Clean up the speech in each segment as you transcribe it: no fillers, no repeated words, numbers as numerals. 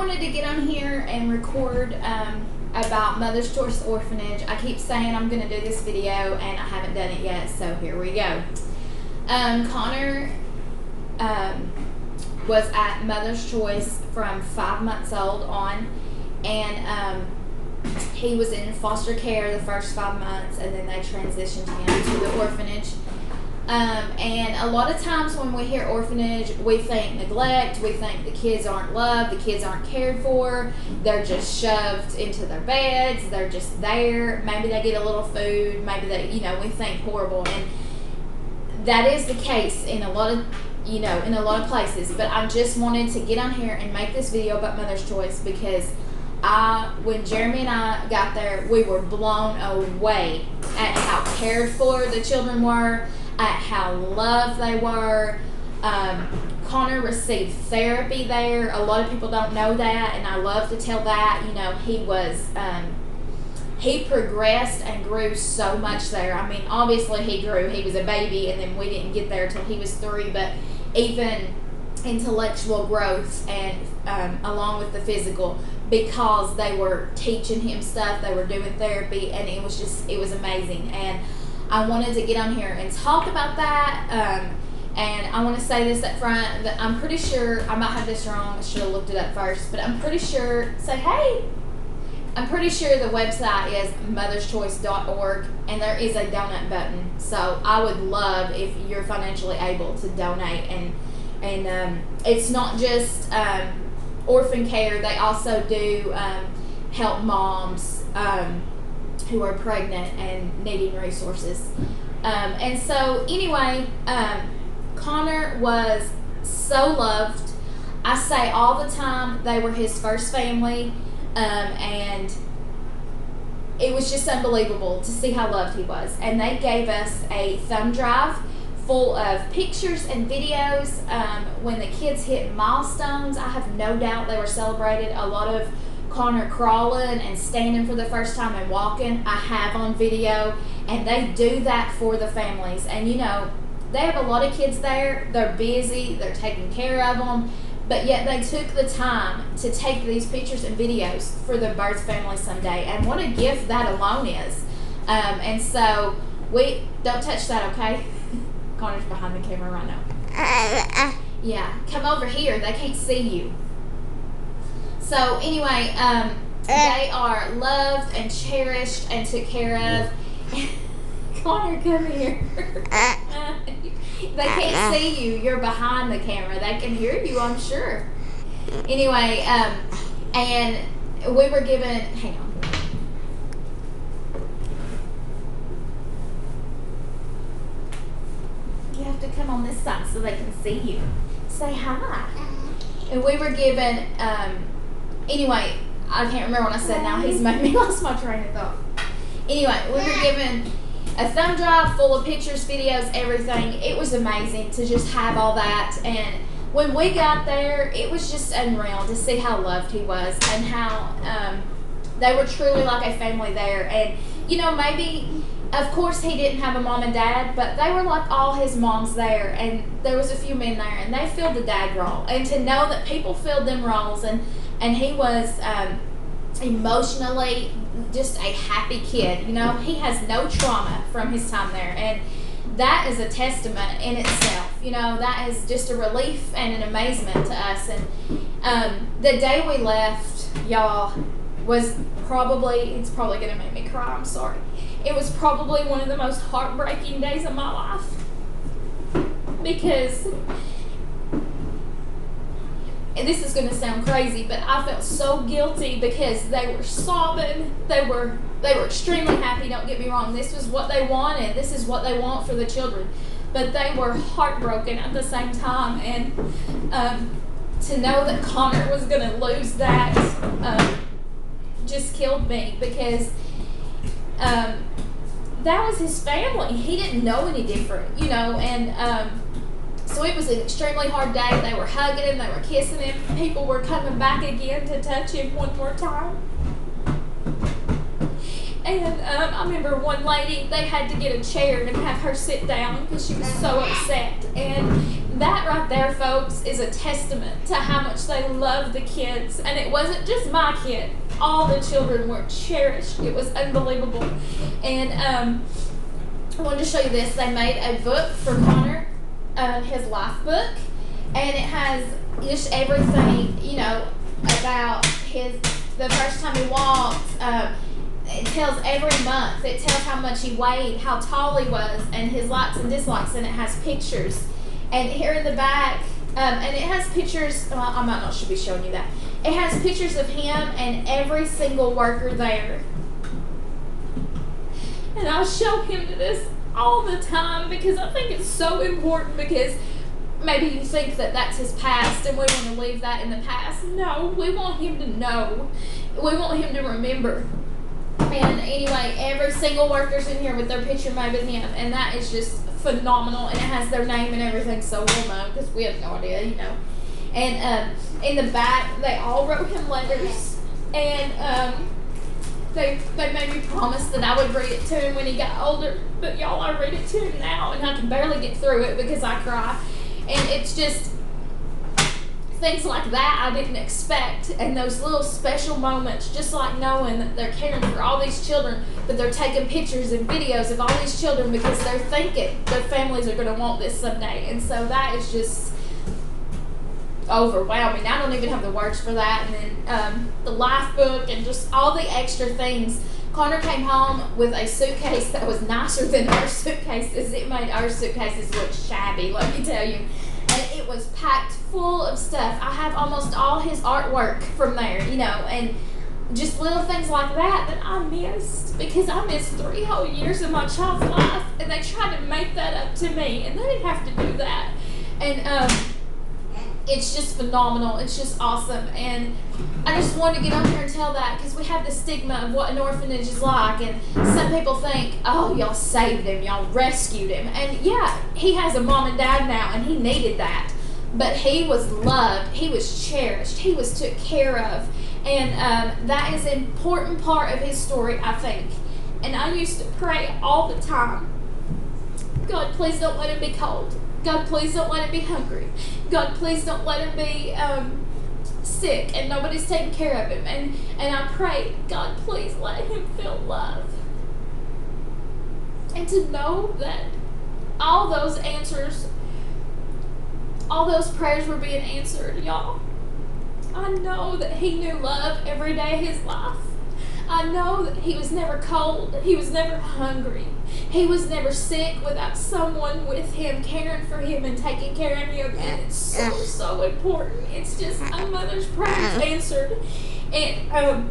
wanted to get on here and record about Mother's Choice Orphanage. I keep saying I'm going to do this video and I haven't done it yet, so here we go. Connor was at Mother's Choice from 5 months old on, and he was in foster care the first 5 months, and then they transitioned him to the orphanage. And a lot of times when we hear orphanage, we think neglect, we think the kids aren't loved, the kids aren't cared for, they're just shoved into their beds, they're just there, maybe they get a little food, maybe they, we think horrible. And that is the case in a lot of, in a lot of places. But I just wanted to get on here and make this video about Mother's Choice because when Jeremy and I got there, we were blown away at how cared for the children were, at how loved they were. Connor received therapy there. A lot of people don't know that, and I love to tell that. He progressed and grew so much there. I mean, obviously he grew. He was a baby, and then we didn't get there till he was 3, but even intellectual growth and along with the physical, because they were teaching him stuff, they were doing therapy, and it was amazing. And I wanted to get on here and talk about that. And I want to say this up front, that I'm pretty sure, I might have this wrong, I should have looked it up first, but I'm pretty sure, I'm pretty sure the website is motherschoice.org, and there is a donate button. So I would love if you're financially able to donate. And it's not just orphan care, they also do help moms who are pregnant and needing resources. And so anyway, Connor was so loved. I say all the time they were his first family, and it was just unbelievable to see how loved he was. And they gave us a thumb drive full of pictures and videos. When the kids hit milestones, I have no doubt they were celebrated. A lot of Connor crawling and standing for the first time and walking, I have on video, and they do that for the families. And they have a lot of kids there, they're busy, they're taking care of them, but yet they took the time to take these pictures and videos for the birth family someday. And what a gift that alone is. And so we don't touch that, okay? Connor's behind the camera right now. Yeah, come over here, they can't see you. So anyway, they are loved and cherished and took care of. Connor, come here. They can't see you. You're behind the camera. They can hear you, I'm sure. Anyway, and we were given, hang on. You have to come on this side so they can see you. Say hi. And we were given, anyway, I can't remember what I said now. He's made me lost my train of thought. Anyway, we were given a thumb drive full of pictures, videos, everything. It was amazing to just have all that. And when we got there, it was just unreal to see how loved he was and how they were truly like a family there. And, maybe, of course, he didn't have a mom and dad, but they were like all his moms there. And there was a few men there, and they filled the dad role. And to know that people filled them roles, and he was emotionally just a happy kid. He has no trauma from his time there, and that is a testament in itself. That is just a relief and an amazement to us. And the day we left, y'all, was it's probably gonna make me cry, I'm sorry. It was probably one of the most heartbreaking days of my life, because, and this is going to sound crazy, but I felt so guilty because they were sobbing. They were extremely happy, don't get me wrong. This was what they wanted. This is what they want for the children. But they were heartbroken at the same time. And to know that Connor was going to lose that just killed me, because that was his family. He didn't know any different, and so it was an extremely hard day. They were hugging him, they were kissing him. People were coming back again to touch him one more time. And I remember one lady, they had to get a chair and have her sit down because she was so upset. And that right there, folks, folks is a testament to how much they love the kids. And it wasn't just my kid. All the children were cherished. It was unbelievable. And I wanted to show you this. They made a book for Connor, his life book. And it has just everything, you know, about the first time he walked. It tells every month. It tells how much he weighed, how tall he was, and his likes and dislikes. And it has pictures. And here in the back, and it has pictures. Well, I might not should be showing you that. It has pictures of him and every single worker there. And I'll show him to this all the time because I think it's so important, because maybe you think that that's his past and we want to leave that in the past. No, we want him to know. We want him to remember. And anyway, every single worker's in here with their picture made with him, and that is just phenomenal. And it has their name and everything, so we'll know, because we have no idea, you know. And in the back, they all wrote him letters, and they made me promise that I would read it to him when he got older. But y'all, I read it to him now, and I can barely get through it because I cry. And it's just things like that I didn't expect, and those little special moments, just like knowing that they're caring for all these children, but they're taking pictures and videos of all these children because they're thinking their families are going to want this someday. And so that is just overwhelming. I don't even have the words for that. And then the life book and just all the extra things. Connor came home with a suitcase that was nicer than our suitcases. It made our suitcases look shabby, let me tell you. And it was packed full of stuff. I have almost all his artwork from there, you know, and just little things like that I missed, because I missed 3 whole years of my child's life, and they tried to make that up to me, and they didn't have to do that. And it's just phenomenal. It's just awesome. And I just wanted to get on here and tell that, because we have the stigma of what an orphanage is like, and some people think, oh, y'all saved him, y'all rescued him. And yeah, he has a mom and dad now, and he needed that. But he was loved, he was cherished, he was took care of. And that is an important part of his story, I think. And I used to pray all the time, God, please don't let him be cold. God, please don't let him be hungry. God, please don't let him be sick and nobody's taking care of him. And I prayed, God, please let him feel love. And to know that all those answers, all those prayers were being answered, y'all. I know that he knew love every day of his life. I know that he was never cold. He was never hungry. He was never sick without someone with him caring for him and taking care of him. And it's so, so important. It's just a mother's prayers answered. And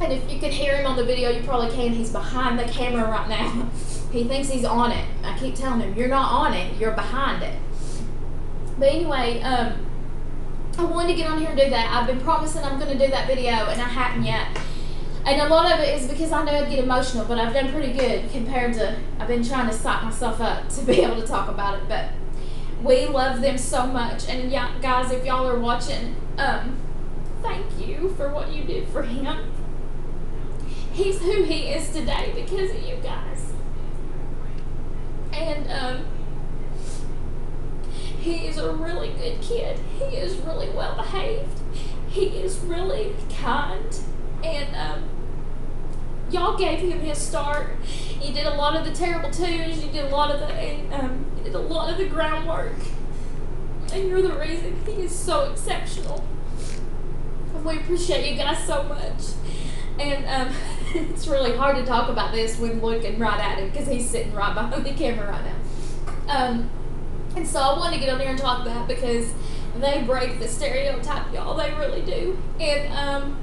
if you can hear him on the video, you probably can. He's behind the camera right now. He thinks he's on it. I keep telling him, you're not on it. You're behind it. But anyway, I wanted to get on here and do that. I've been promising I'm going to do that video, and I haven't yet. And a lot of it is because I know I'd get emotional, but I've done pretty good compared to, I've been trying to psych myself up to be able to talk about it. But we love them so much. And yeah, guys, if y'all are watching, thank you for what you did for him. He's who he is today because of you guys. And he is a really good kid. He is really well behaved. He is really kind. And y'all gave him his start. You did a lot of the terrible twos. You did a lot of the groundwork. And you're the reason he is so exceptional. And we appreciate you guys so much. And it's really hard to talk about this when looking right at him because he's sitting right behind the camera right now. And so I want to get on there and talk that because they break the stereotype, y'all. They really do. And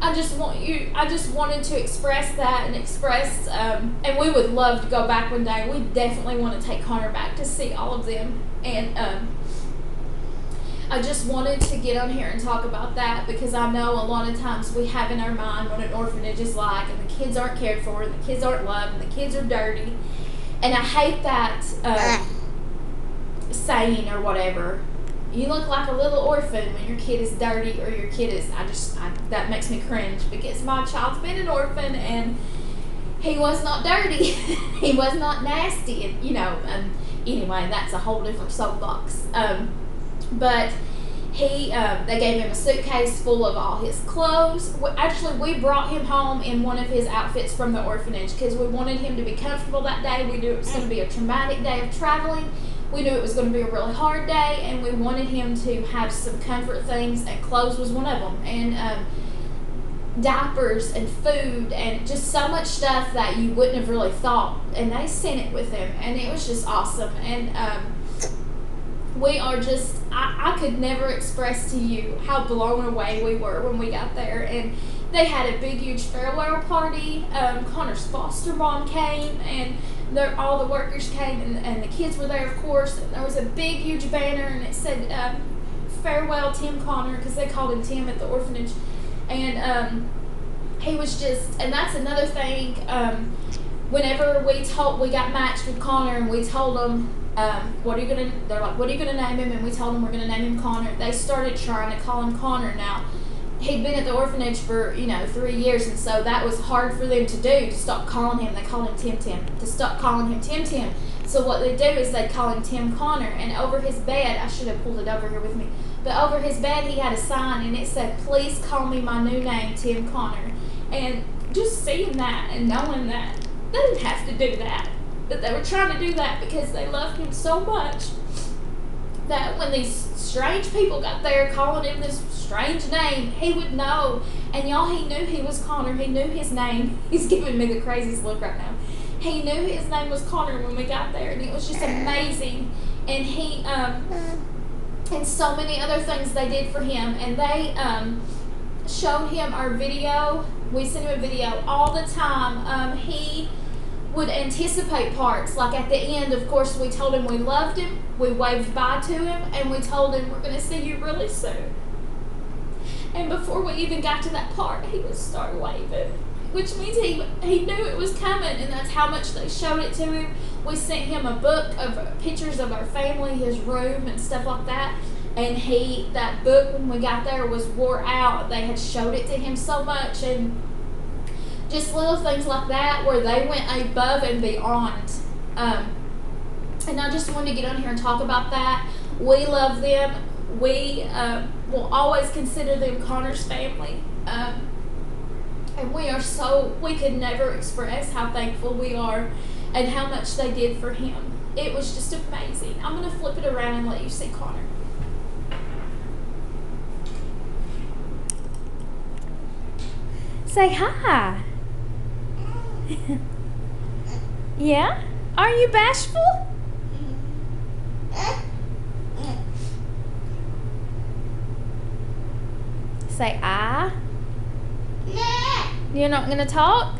I just wanted to express that and express, and we would love to go back one day. We definitely want to take Connor back to see all of them. And I just wanted to get on here and talk about that because I know a lot of times we have in our mind what an orphanage is like, and the kids aren't cared for, and the kids aren't loved, and the kids are dirty. And I hate that saying or whatever. You look like a little orphan when your kid is dirty or your kid is, that makes me cringe because my child's been an orphan and he was not dirty. He was not nasty. And, you know, anyway, that's a whole different soapbox. But they gave him a suitcase full of all his clothes. Actually, we brought him home in one of his outfits from the orphanage because we wanted him to be comfortable that day. We knew it was going to be a traumatic day of traveling. We knew it was going to be a really hard day, and we wanted him to have some comfort things, and clothes was one of them. And diapers and food and just so much stuff that you wouldn't have really thought. And they sent it with him, and it was just awesome. And we are just, I could never express to you how blown away we were when we got there. And they had a big, huge farewell party. Connor's foster mom came, and all the workers came, and the kids were there, of course. And there was a big, huge banner, and it said, farewell Tim Connor, because they called him Tim at the orphanage. And he was just, and that's another thing, whenever we got matched with Connor, and we told them, they're like, what are you going to name him? And we told them we're going to name him Connor. They started trying to call him Connor. Now, he'd been at the orphanage for, 3 years, and so that was hard for them to do, to stop calling him. They called him Tim Tim, to stop calling him Tim Tim. So what they do is they call him Tim Connor. And over his bed, I should have pulled it over here with me, but over his bed he had a sign, and it said, please call me my new name, Tim Connor. And just seeing that and knowing that they didn't have to do that, but they were trying to do that because they loved him so much, that when these strange people got there calling him this strange name, he would know. And y'all, he knew he was Connor. He knew his name. He's giving me the craziest look right now. He knew his name was Connor when we got there, and it was just amazing. And he and so many other things they did for him. And they showed him our video. We sent him a video all the time. He would anticipate parts. Like at the end, of course, we told him we loved him. We waved bye to him, and we told him we're going to see you really soon. And before we even got to that part, he would start waving, which means he knew it was coming, and that's how much they showed it to him. We sent him a book of pictures of our family, his room, and stuff like that. And that book, when we got there, was wore out. They had showed it to him so much, and just little things like that where they went above and beyond. And I just wanted to get on here and talk about that. We love them. We will always consider them Connor's family. And we could never express how thankful we are and how much they did for him. It was just amazing. I'm going to flip it around and let you see Connor. Say hi. Yeah? Are you bashful? Say I. You're not gonna talk?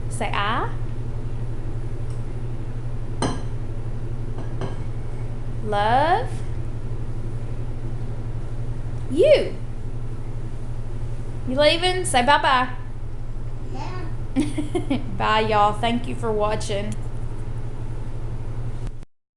Say I. Love you. You leaving? Say bye-bye. Bye, y'all. Thank you for watching.